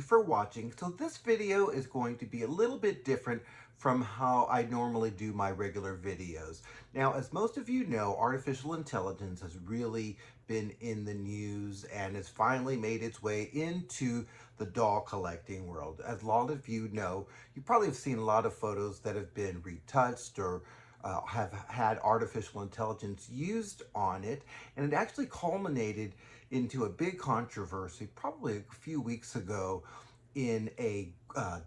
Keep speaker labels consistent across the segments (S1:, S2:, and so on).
S1: you for watching. So this video is going to be a little bit different from how I normally do my regular videos. Now, as most of you know, artificial intelligence has really been in the news and has finally made its way into the doll collecting world. As a lot of you know, you probably have seen a lot of photos that have been retouched or have had artificial intelligence used on it, and it actually culminated into a big controversy probably a few weeks ago in a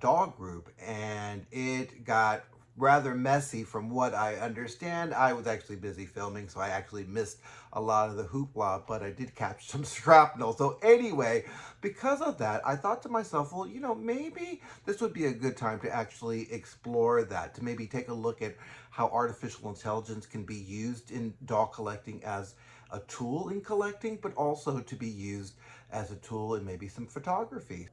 S1: dog group, and it got rather messy from what I understand. I was actually busy filming, so I actually missed a lot of the hoopla, but I did catch some shrapnel. So anyway, because of that, I thought to myself, well, maybe this would be a good time to actually explore that, to maybe take a look at how artificial intelligence can be used in doll collecting as a tool in collecting, but also to be used as a tool in maybe some photography.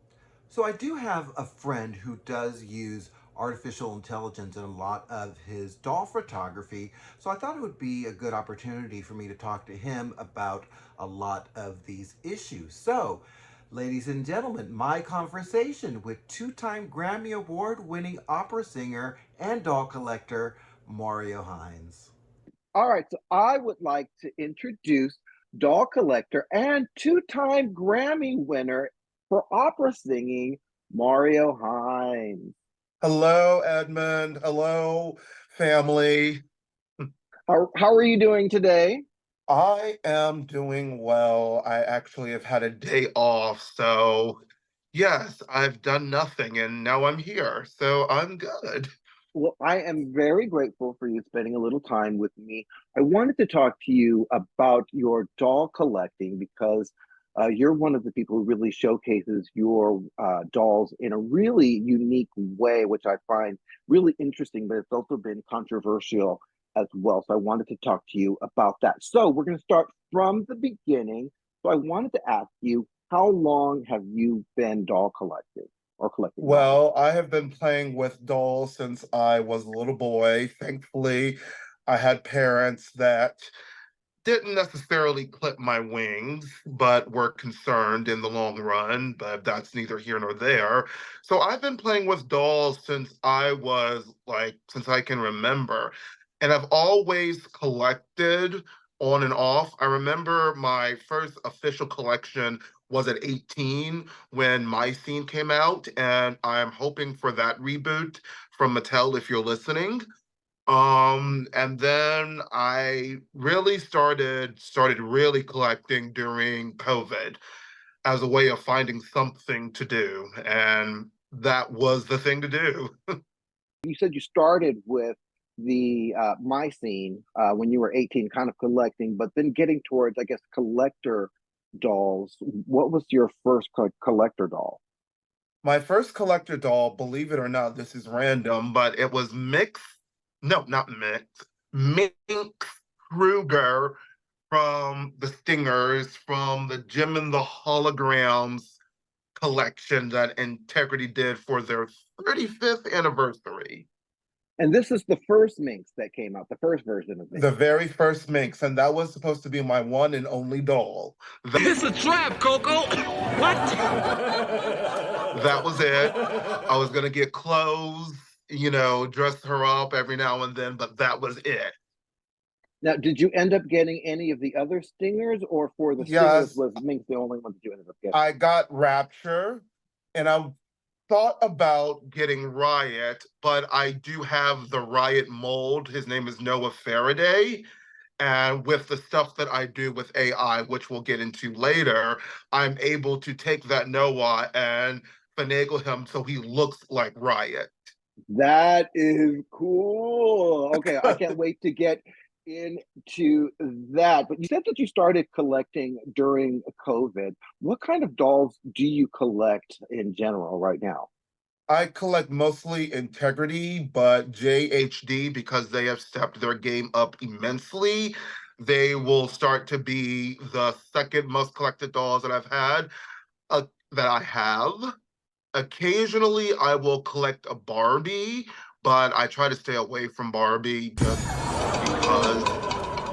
S1: So I do have a friend who does use artificial intelligence in a lot of his doll photography, so I thought it would be a good opportunity for me to talk to him about a lot of these issues. So, ladies and gentlemen, my conversation with two-time Grammy Award winning opera singer and doll collector, Maurio Hines.
S2: All right, so I would like to introduce doll collector and two-time Grammy winner for opera singing, Maurio Hines.
S3: Hello, Edmund. Hello, family.
S2: How are you doing today?
S3: I am doing well. I actually have had a day off, so yes, I've done nothing and now I'm here, so I'm good.
S2: Well, I am very grateful for you spending a little time with me. I wanted to talk to you about your doll collecting because you're one of the people who really showcases your dolls in a really unique way, which I find really interesting, but it's also been controversial as well. So I wanted to talk to you about that. So we're going to start from the beginning. So I wanted to ask you, how long have you been doll collecting or collecting dolls?
S3: Well, I have been playing with dolls since I was a little boy. Thankfully, I had parents that didn't necessarily clip my wings, but were concerned in the long run, but that's neither here nor there. So I've been playing with dolls since I can remember. And I've always collected on and off. I remember my first official collection was at 18 when My Scene came out, and I'm hoping for that reboot from Mattel if you're listening. And then I really started really collecting during COVID as a way of finding something to do, and that was the thing to do.
S2: You said you started with the My Scene when you were 18, kind of collecting, but then getting towards, I guess, collector dolls. What was your first collector doll?
S3: My first collector doll, believe it or not, this is random, but it was no, not Mix, Mink Kruger from the Stingers, from the Jim and the Holograms collection that Integrity did for their 35th anniversary.
S2: And this is the first Minx that came out, the first version of Minx.
S3: The very first Minx, and that was supposed to be my one and only doll.
S4: It's a trap, Coco. What?
S3: That was it. I was gonna get clothes, dress her up every now and then, but that was it.
S2: Now, did you end up getting any of the other Stingers, or for the Stingers
S3: Yes,
S2: was Minx the only one that you ended up getting?
S3: I got Rapture, and I thought about getting Riot, but I do have the Riot mold. His name is Noah Faraday. And with the stuff that I do with AI, which we'll get into later, I'm able to take that Noah and finagle him so he looks like Riot.
S2: That is cool. Okay, I can't wait to get into that. But you said that you started collecting during COVID. What kind of dolls do you collect in general right now?
S3: I collect mostly Integrity, but JHD, because they have stepped their game up immensely, they will start to be the second most collected dolls that that I have. Occasionally, I will collect a Barbie, but I try to stay away from Barbie just because.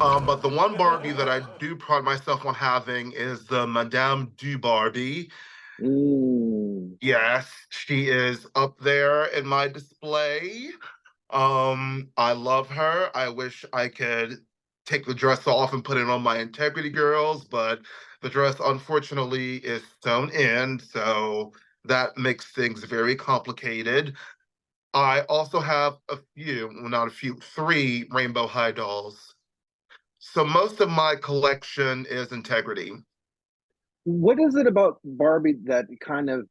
S3: But the one Barbie that I do pride myself on having is the Madame Du Barbie.
S2: Mm.
S3: Yes, she is up there in my display. I love her. I wish I could take the dress off and put it on my Integrity Girls, but the dress unfortunately is sewn in, so that makes things very complicated. I also have a few, well, not a few, three Rainbow High dolls. So most of my collection is Integrity.
S2: What is it about Barbie that kind of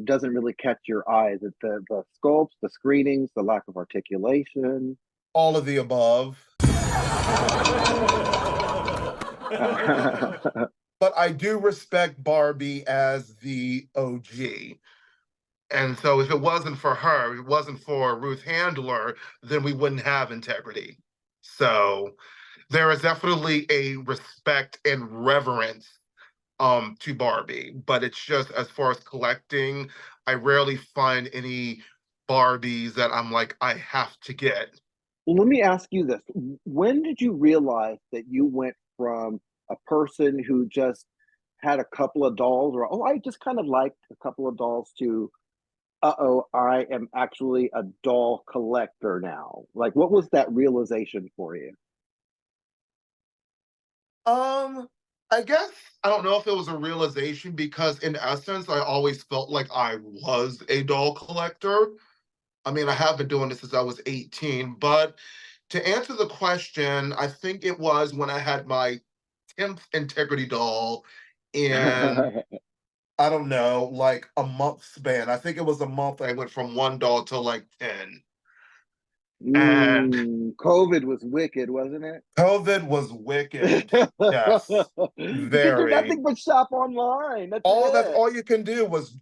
S2: doesn't really catch your eye? Is it the sculpts, the screenings, the lack of articulation?
S3: All of the above. But I do respect Barbie as the OG. And so if it wasn't for her, if it wasn't for Ruth Handler, then we wouldn't have Integrity. So there is definitely a respect and reverence to Barbie, but it's just as far as collecting, I rarely find any Barbies that I'm like, I have to get.
S2: Well, let me ask you this. When did you realize that you went from a person who just had a couple of dolls, or, oh, I just kind of liked a couple of dolls, to, uh-oh, I am actually a doll collector now? Like, what was that realization for you?
S3: Um, I guess I don't know if it was a realization because in essence, I always felt like I was a doll collector. I mean, I have been doing this since I was 18, but to answer the question, I think it was when I had my 10th Integrity doll in, I don't know, like a month span. I think it was a month I went from one doll to like 10. And
S2: COVID was wicked, wasn't it?
S3: COVID was wicked. Yes,
S2: You could do
S3: very.
S2: nothing but shop online. That's
S3: That's
S2: it.
S3: all you can do was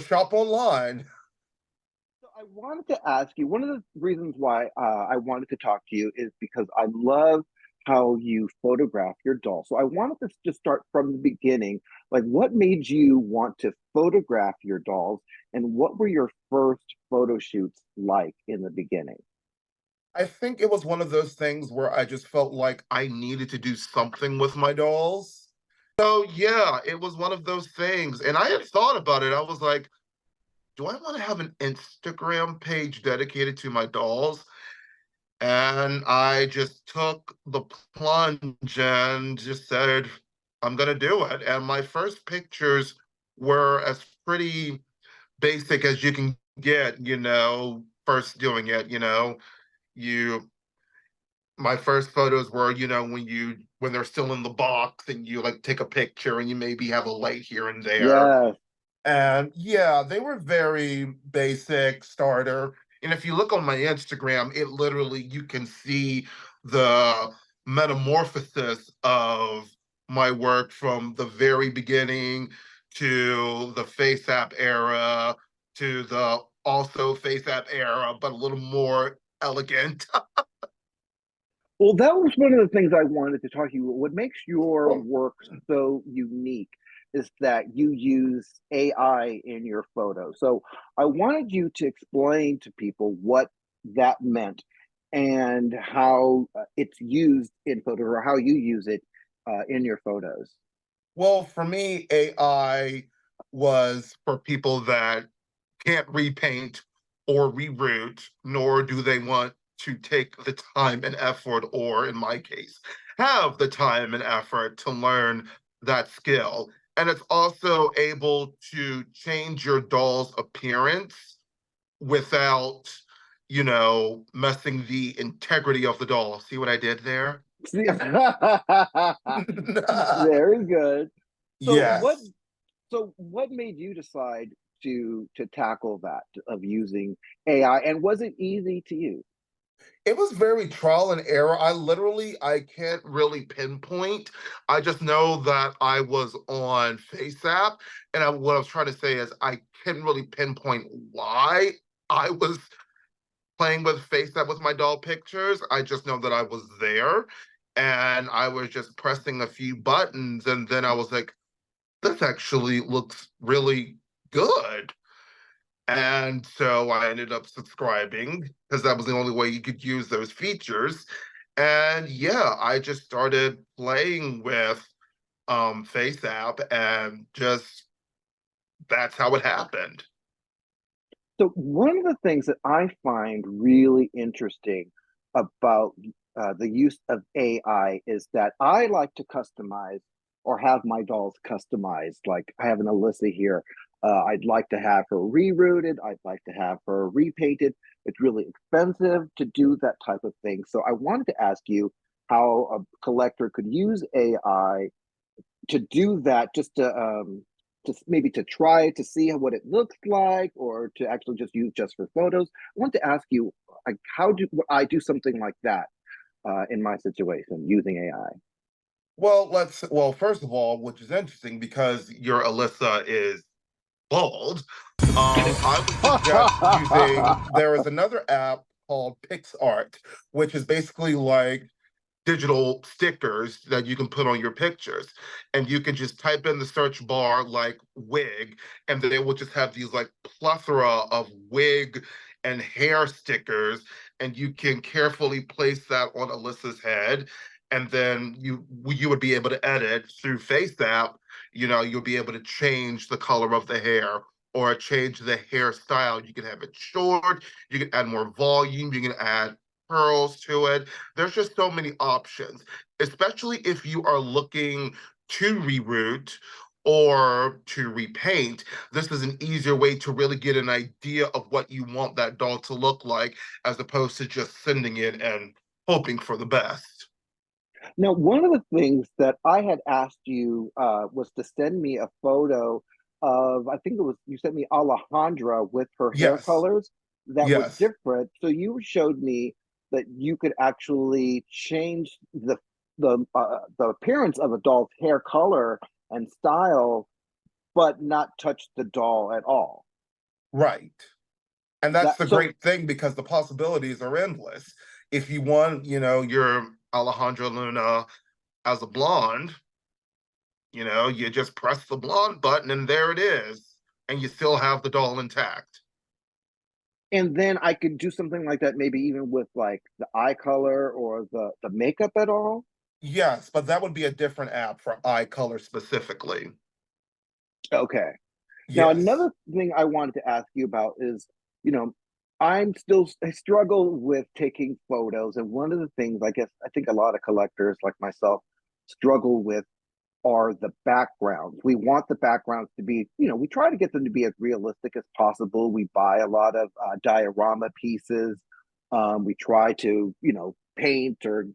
S3: shop online.
S2: So I wanted to ask you, one of the reasons why I wanted to talk to you is because I love how you photograph your doll. So I wanted to just start from the beginning. Like, what made you want to photograph your dolls, and what were your first photo shoots like in the beginning?
S3: I think it was one of those things where I just felt like I needed to do something with my dolls. So yeah, it was one of those things. And I had thought about it. I was like, do I want to have an Instagram page dedicated to my dolls? And I just took the plunge and just said, I'm gonna do it. And my first pictures were as pretty basic as you can get, first doing it, you my first photos were, when they're still in the box and you like take a picture and you maybe have a light here and there.
S2: Yes.
S3: And yeah, they were very basic starter. And if you look on my Instagram, it literally, you can see the metamorphosis of my work from the very beginning to the Face App era to the also Face App era, but a little more elegant.
S2: Well, that was one of the things I wanted to talk to you. What makes your work so unique is that you use AI in your photo. So I wanted you to explain to people what that meant and how it's used in photo, or how you use it in your photos.
S3: Well, for me, AI was for people that can't repaint or reroute, nor do they want to take the time and effort, or in my case, have the time and effort to learn that skill. And it's also able to change your doll's appearance without, messing the integrity of the doll. See what I did there?
S2: Very good. So what
S3: Yes.
S2: so what made you decide to tackle that, of using AI, and was it easy to use?
S3: It was very trial and error. I can't really pinpoint. I just know that I was on FaceApp, and what I was trying to say is I can't really pinpoint why I was playing with FaceApp with my doll pictures. I just know that I was there, and I was just pressing a few buttons, and then I was like, this actually looks really good. And so I ended up subscribing because that was the only way you could use those features. And yeah, I just started playing with FaceApp and just that's how it happened.
S2: So one of the things that I find really interesting about the use of AI is that I like to customize or have my dolls customized. Like I have an ALYSA here. I'd like to have her rerouted. I'd like to have her repainted. It's really expensive to do that type of thing. So I wanted to ask you how a collector could use AI to do that, just maybe to try to see what it looks like, or to actually just use just for photos. I want to ask you, like, how do I do something like that in my situation using AI?
S3: Well, first of all, which is interesting because your Alyssa is bald, I would suggest using, there is another app called PixArt, which is basically like digital stickers that you can put on your pictures. And you can just type in the search bar like wig, and then it will just have these like plethora of wig and hair stickers. And you can carefully place that on Alyssa's head. And then you would be able to edit through Face app. You'll be able to change the color of the hair or change the hairstyle. You can have it short, you can add more volume, you can add curls to it. There's just so many options, especially if you are looking to reroute or to repaint. This is an easier way to really get an idea of what you want that doll to look like, as opposed to just sending it and hoping for the best.
S2: Now, one of the things that I had asked you was to send me a photo of, I think it was, you sent me Alejandra with her hair
S3: Yes,
S2: colors that were
S3: yes.
S2: different. So you showed me that you could actually change the appearance of a doll's hair color and style, but not touch the doll at all.
S3: Right. And that's
S2: That
S3: the
S2: so
S3: great thing, because the possibilities are endless. If you want, your Alejandra Luna as a blonde, you just press the blonde button and there it is. And you still have the doll intact.
S2: and then I could do something like that, maybe even with like the eye color or the makeup at all.
S3: Yes, but that would be a different app for eye color specifically.
S2: Okay. Now,
S3: Yes.
S2: another thing I wanted to ask you about is, you know, I struggle with taking photos. And one of the things I think a lot of collectors like myself struggle with are the backgrounds. We want the backgrounds to be, we try to get them to be as realistic as possible. We buy a lot of diorama pieces. We try to, paint or,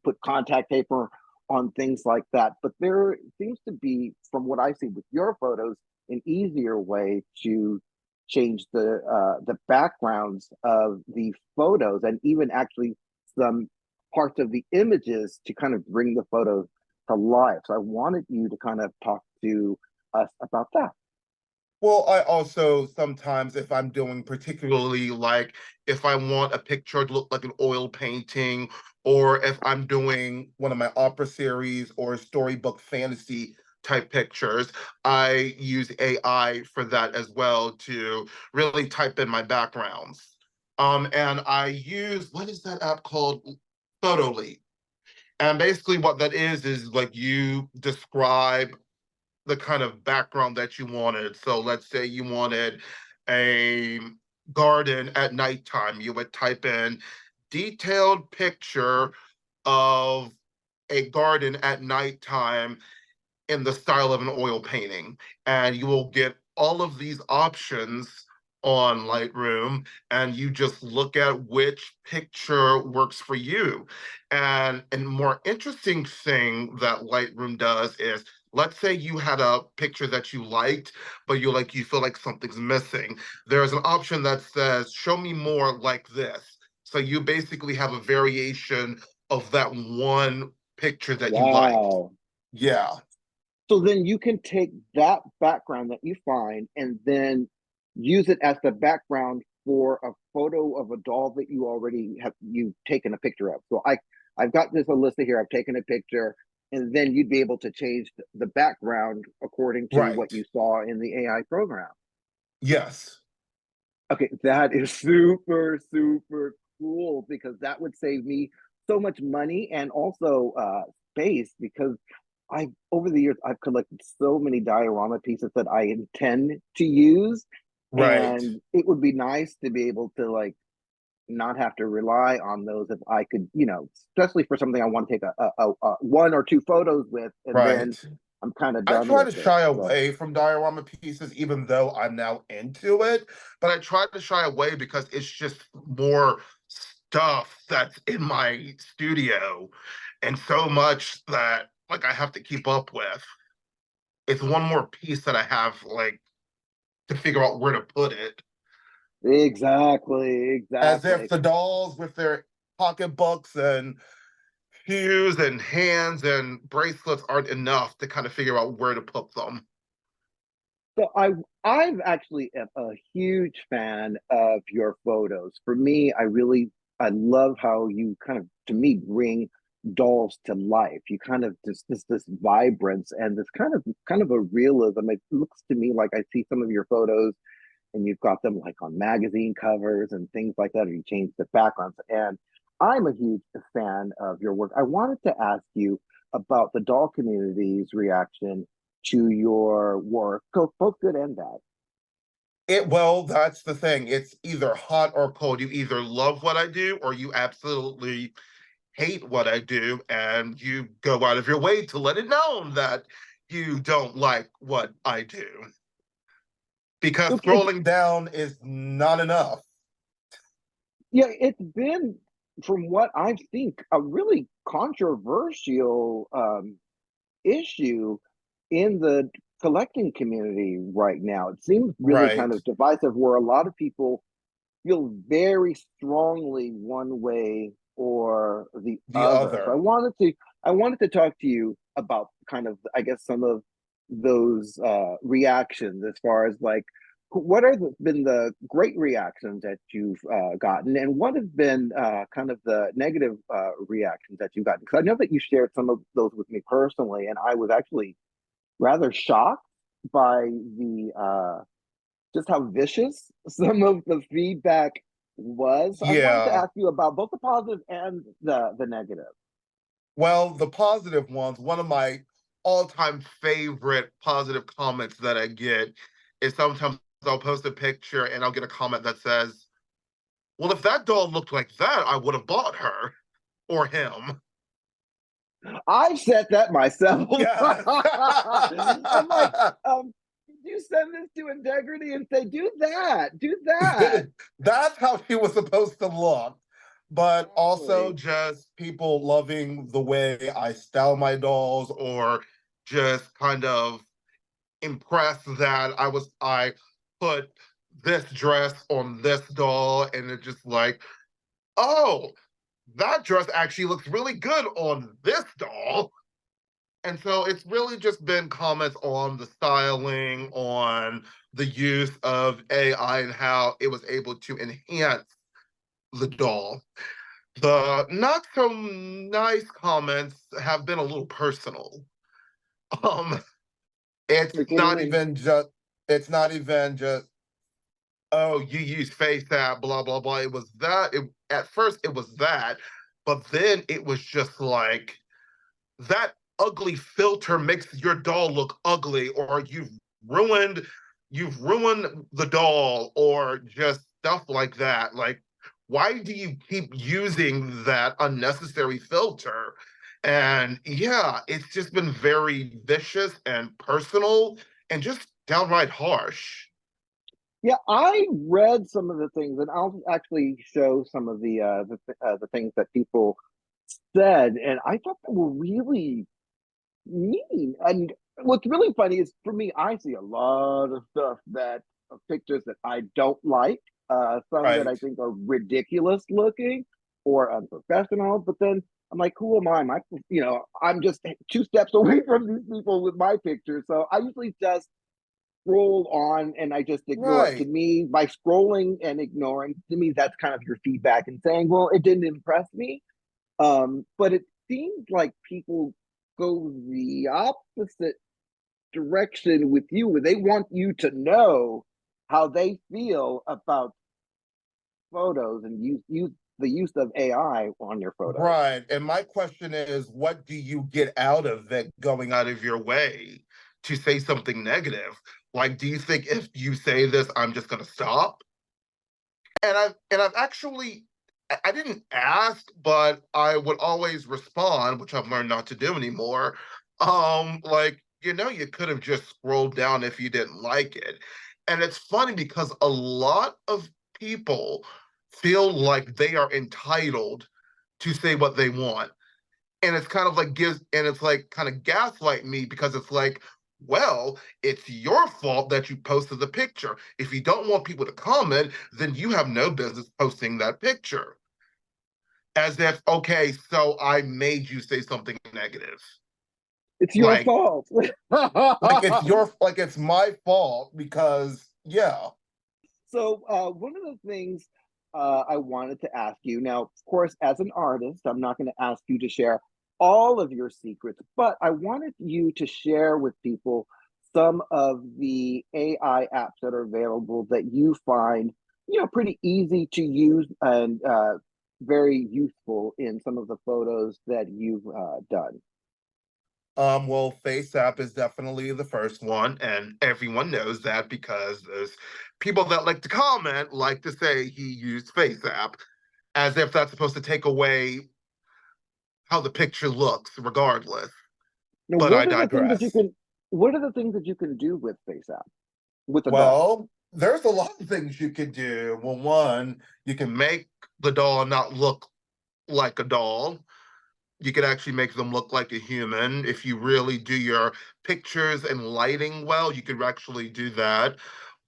S2: put contact paper on things like that. But there seems to be, from what I see with your photos, an easier way to change the backgrounds of the photos, and even actually some parts of the images to kind of bring the photos to life. So I wanted you to kind of talk to us about that.
S3: Well, I also sometimes, if I'm doing particularly like if I want a picture to look like an oil painting, or if I'm doing one of my opera series or storybook fantasy type pictures, I use AI for that as well to really type in my backgrounds. And I use, what is that app called? Photolink. And basically what that is like you describe the kind of background that you wanted. So let's say you wanted a garden at nighttime. You would type in detailed picture of a garden at nighttime in the style of an oil painting. And you will get all of these options on Lightroom, and you just look at which picture works for you. And a more interesting thing that Lightroom does is, let's say you had a picture that you liked, but you feel like something's missing. There's an option that says, show me more like this. So you basically have a variation of that one picture that you liked.
S2: Wow.
S3: Yeah.
S2: So then you can take that background that you find and then use it as the background for a photo of a doll that you've taken a picture of. So I've got this ALYSA here. I've taken a picture, and then you'd be able to change the background according to what
S3: Right.
S2: you saw in the AI program.
S3: Yes.
S2: Okay, that is super, super cool, because that would save me so much money and also space, because I over the years I've collected so many diorama pieces that I intend to use,
S3: Right.
S2: and it would be nice to be able to like not have to rely on those if I could, especially for something I want to take a one or two photos with, and then
S3: Right.
S2: I'm kind of
S3: I
S2: done
S3: try
S2: with
S3: to
S2: it.
S3: shy
S2: So
S3: away from diorama pieces, even though I'm now into it. But I try to shy away because it's just more stuff that's in my studio and so much that like I have to keep up with. It's one more piece that I have like to figure out where to put it.
S2: exactly,
S3: As if
S2: exactly.
S3: the dolls with their pocketbooks and shoes and hands and bracelets aren't enough to kind of figure out where to put them.
S2: So I'm actually a huge fan of your photos. For me, I love how you kind of to me bring dolls to life. You kind of just this vibrance and this kind of a realism. It looks to me like I see some of your photos and you've got them like on magazine covers and things like that, or you change the backgrounds. And I'm a huge fan of your work. I wanted to ask you about the doll community's reaction to your work, both good and bad.
S3: Well, that's the thing. It's either hot or cold. You either love what I do or you absolutely hate what I do, and you go out of your way to let it known that you don't like what I do. Because
S2: Look, it's
S3: scrolling down is not enough.
S2: yeah, it's been from what I've seen a really controversial issue in the collecting community right now. It seems really kind
S3: Right.
S2: of divisive, where a lot of people feel very strongly one way or the
S3: The
S2: other. So
S3: other.
S2: I wanted to talk to you about kind of I guess some of those reactions as far as like what are been the great reactions that you've gotten, and what have been kind of the negative reactions that you've gotten? Because I know that you shared some of those with me personally, and I was actually rather shocked by the just how vicious some of the feedback was. So I wanted to
S3: Yeah.
S2: ask you about both the positive and the negative.
S3: Well, the positive ones, one of my all-time favorite positive comments that I get is sometimes I'll post a picture and I'll get a comment that says, well, if that doll looked like that, I would have bought her or him.
S2: I've said that myself.
S3: Yes.
S2: I'm like, did you send this to integrity and say, do that, do that?
S3: That's how she was supposed to look. But also
S2: Exactly.
S3: just people loving the way I style my dolls or just kind of impressed that I put this dress on this doll and it's just like, oh, that dress actually looks really good on this doll. And so it's really just been comments on the styling, on the use of AI and how it was able to enhance the doll. The not so nice comments have been a little personal. Um, it's
S2: Like, what do you
S3: not
S2: mean?
S3: even just it's not even just, oh, you use face app, blah blah blah. It was that at first it was that, but then it was just like that ugly filter makes your doll look ugly, or you've ruined the doll, or just stuff like that. Like, why do you keep using that unnecessary filter? And yeah, it's just been very vicious and personal and just downright harsh.
S2: Yeah, I read some of the things, and I'll actually show some of the things that people said, and I thought they were really mean. And what's really funny is for me, I see a lot of stuff that pictures that I don't like, some that I
S3: Right.
S2: think are ridiculous looking or unprofessional. But then I'm like, who am I? I'm just two steps away from these people with my pictures. So I usually just scroll on and I just ignore it. To
S3: Right.
S2: me, by scrolling and ignoring, to me, that's kind of your feedback and saying, well, it didn't impress me. But it seems like people go the opposite direction with you, where they want you to know how they feel about photos, and you the use of AI on your photos.
S3: Right. And my question is, what do you get out of it going out of your way to say something negative? Like, do you think if you say this, I'm just gonna stop? And I've actually I didn't ask, but I would always respond, which I've learned not to do anymore. Like, you could have just scrolled down if you didn't like it. And it's funny because a lot of people feel like they are entitled to say what they want. And it's kind of like it's like kind of gaslight me because it's like, well, it's your fault that you posted the picture. If you don't want people to comment, then you have no business posting that picture. As if, okay, so I made you say something negative.
S2: It's your
S3: Like,
S2: fault.
S3: like it's my fault because yeah.
S2: So one of the things I wanted to ask you now, of course, as an artist, I'm not going to ask you to share all of your secrets, but I wanted you to share with people some of the AI apps that are available that you find, pretty easy to use and very useful in some of the photos that you've done.
S3: Well, Face app is definitely the first one, and everyone knows that because there's people that like to comment, like to say he used Face app, as if that's supposed to take away how the picture looks, regardless.
S2: Now,
S3: But I digress.
S2: what are the things that you can do with Face app with a doll?
S3: Well, there's a lot of things you could do. Well, one, you can make the doll not look like a doll. You could actually make them look like a human. If you really do your pictures and lighting well, you could actually do that.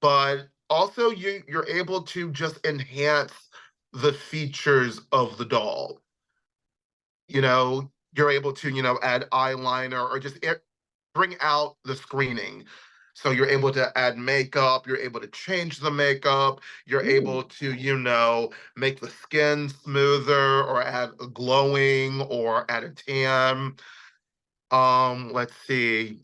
S3: But also you're able to just enhance the features of the doll. You're able to, add eyeliner or just bring out the screening. So you're able to add makeup, you're able to change the makeup, you're
S2: Hmm.
S3: able to, make the skin smoother or add a glowing or add a tan. Let's see.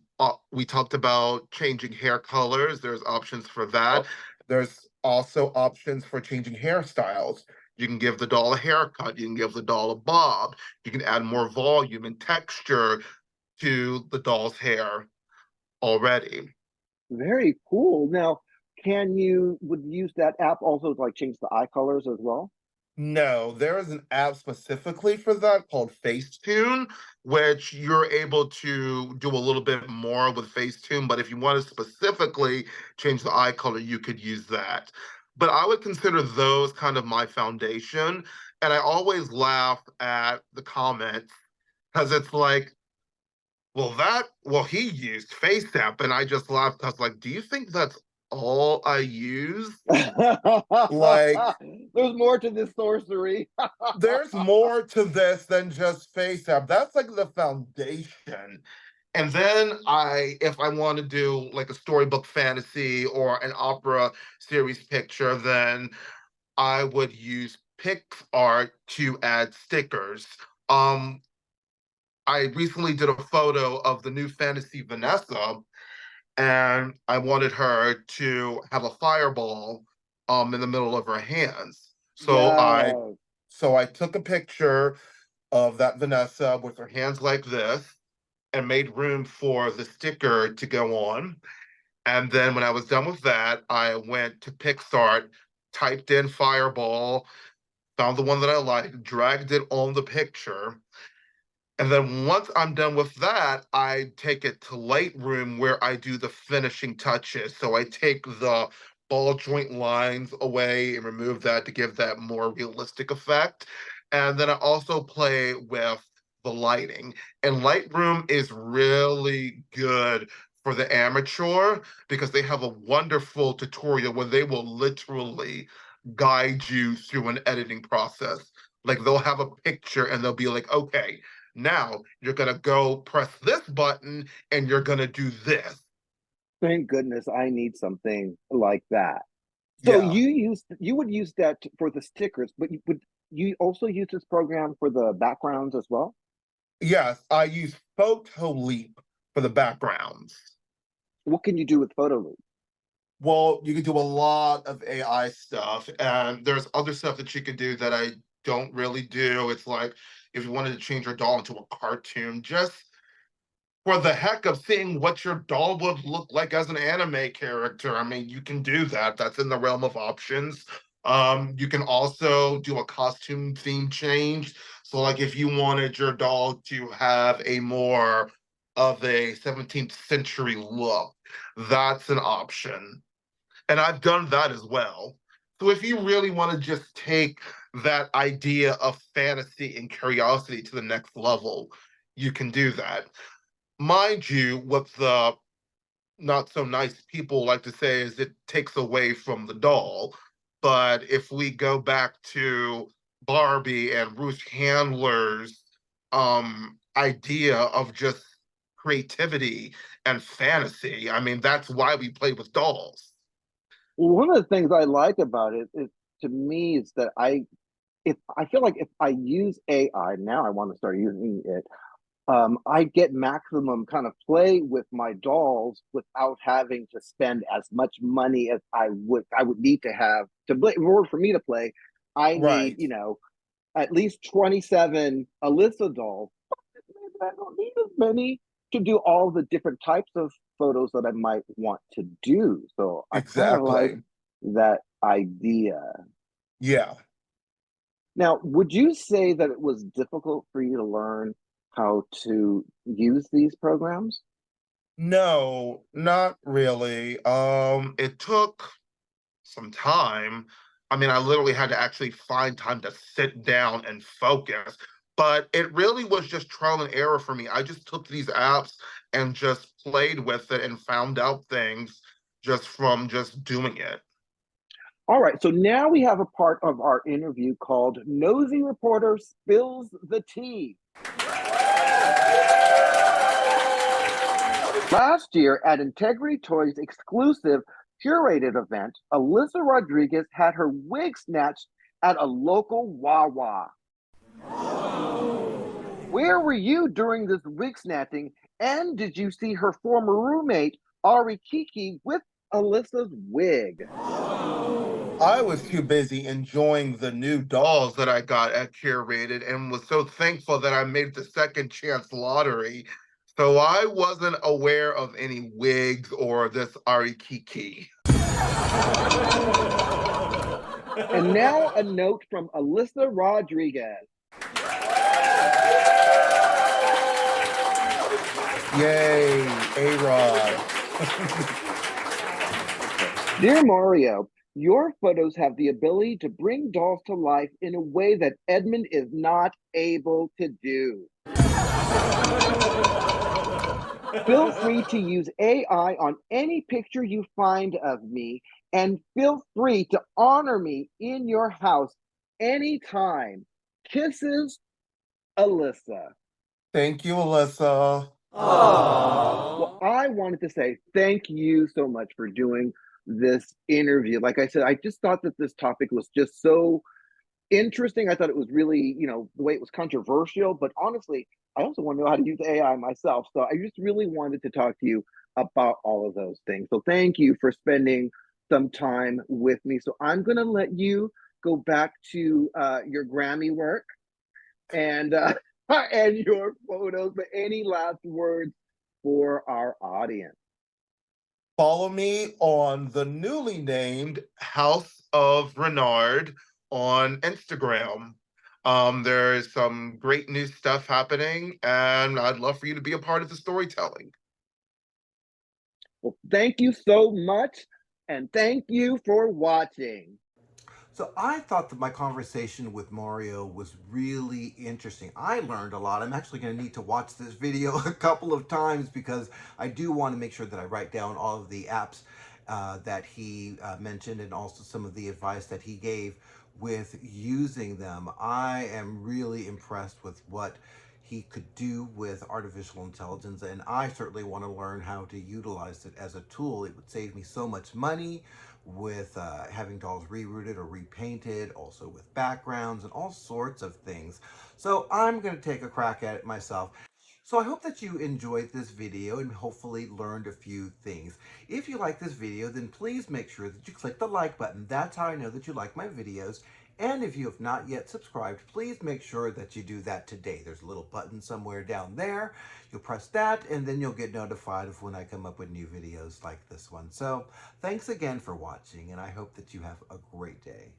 S3: We talked about changing hair colors. There's options for that. There's also options for changing hairstyles. You can give the doll a haircut. You can give the doll a bob. You can add more volume and texture to the doll's hair already.
S2: Very cool. Now, would you use that app also to like change the eye colors as well?
S3: No, there is an app specifically for that called Facetune, which you're able to do a little bit more with Facetune. But if you want to specifically change the eye color, you could use that. But I would consider those kind of my foundation. And I always laugh at the comments because it's like, well, he used FaceApp, and I just laughed because, like, do you think that's all I use? Like,
S2: There's more to this sorcery.
S3: there's more to this than just FaceApp. That's like the foundation. And then if I want to do like a storybook fantasy or an opera series picture, then I would use PixArt to add stickers. Um, I recently did a photo of the new fantasy Vanessa, and I wanted her to have a fireball in the middle of her hands.
S2: Yeah.
S3: So I took a picture of that Vanessa with her hands like this and made room for the sticker to go on. And then when I was done with that, I went to PixArt, typed in fireball, found the one that I liked, dragged it on the picture, and then once I'm done with that, I take it to Lightroom where I do the finishing touches. So I take the ball joint lines away and remove that to give that more realistic effect. And then I also play with the lighting. And Lightroom is really good for the amateur because they have a wonderful tutorial where they will literally guide you through an editing process. Like they'll have a picture and they'll be like, okay, now you're gonna go press this button and you're gonna do this.
S2: Thank goodness I need something like that. So
S3: Yeah.
S2: you would use that for the stickers, but you also use this program for the backgrounds as well?
S3: Yes, I use Photo Leap for the backgrounds.
S2: What can you do with Photo Loop?
S3: Well, you can do a lot of AI stuff, and there's other stuff that you can do that I don't really do. It's like if you wanted to change your doll into a cartoon, just for the heck of seeing what your doll would look like as an anime character. I mean, you can do that. That's in the realm of options. You can also do a costume theme change. So, like, if you wanted your doll to have a more of a 17th century look, that's an option. And I've done that as well. So, if you really want to just take that idea of fantasy and curiosity to the next level, you can do that. Mind you, what the not so nice people like to say is it takes away from the doll. But if we go back to Barbie and Ruth Handler's idea of just creativity and fantasy, I mean, that's why we play with dolls.
S2: Well, one of the things I like about it is, to me, is that I feel like if I use AI now, I want to start using it. I get maximum kind of play with my dolls without having to spend as much money as I would need to have to play. In order for me to play, I need,
S3: Right.
S2: at least 27 ALYSA dolls. I don't need as many to do all the different types of photos that I might want to do. So I kind of like
S3: Exactly.
S2: that idea.
S3: Yeah.
S2: Now, would you say that it was difficult for you to learn how to use these programs?
S3: No, not really. It took some time. I mean, I literally had to actually find time to sit down and focus. But it really was just trial and error for me. I just took these apps and just played with it and found out things just from just doing it.
S2: All right, so now we have a part of our interview called Nosy Reporter Spills the Tea. Last year at Integrity Toys' exclusive curated event, Alyssa Rodriguez had her wig snatched at a local Wawa. Where were you during this wig snatching? And did you see her former roommate, Ari Kiki, with Alyssa's wig?
S3: I was too busy enjoying the new dolls that I got at Curated and was so thankful that I made the second chance lottery. So I wasn't aware of any wigs or this Arikiki.
S2: And now a note from Alyssa Rodriguez.
S3: Yay, A-Rod.
S2: Dear Mario, your photos have the ability to bring dolls to life in a way that Edmond is not able to do. Feel free to use AI on any picture you find of me, and feel free to honor me in your house anytime. Kisses, Alyssa.
S3: Thank you, Alyssa.
S2: Well, I wanted to say thank you so much for doing this interview. Like I said, I just thought that this topic was just so interesting. I thought it was really, the way it was controversial, but honestly, I also want to know how to use AI myself. So I just really wanted to talk to you about all of those things. So thank you for spending some time with me. So I'm going to let you go back to your Grammy work and and your photos. But any last words for our audience?
S3: Follow me on the newly named House of Renard on Instagram. There's some great new stuff happening, and I'd love for you to be a part of the storytelling.
S2: Well, thank you so much, and thank you for watching.
S1: So I thought that my conversation with Mario was really interesting. I learned a lot. I'm actually going to need to watch this video a couple of times because I do want to make sure that I write down all of the apps that he mentioned and also some of the advice that he gave with using them. I am really impressed with what he could do with artificial intelligence, and I certainly want to learn how to utilize it as a tool. It would save me so much money with having dolls rerouted or repainted, also with backgrounds and all sorts of things. So I'm going to take a crack at it myself. So I hope that you enjoyed this video and hopefully learned a few things. If you like this video, then please make sure that you click the like button. That's how I know that you like my videos. And if you have not yet subscribed, please make sure that you do that today. There's a little button somewhere down there. You'll press that and then you'll get notified of when I come up with new videos like this one. So thanks again for watching, and I hope that you have a great day.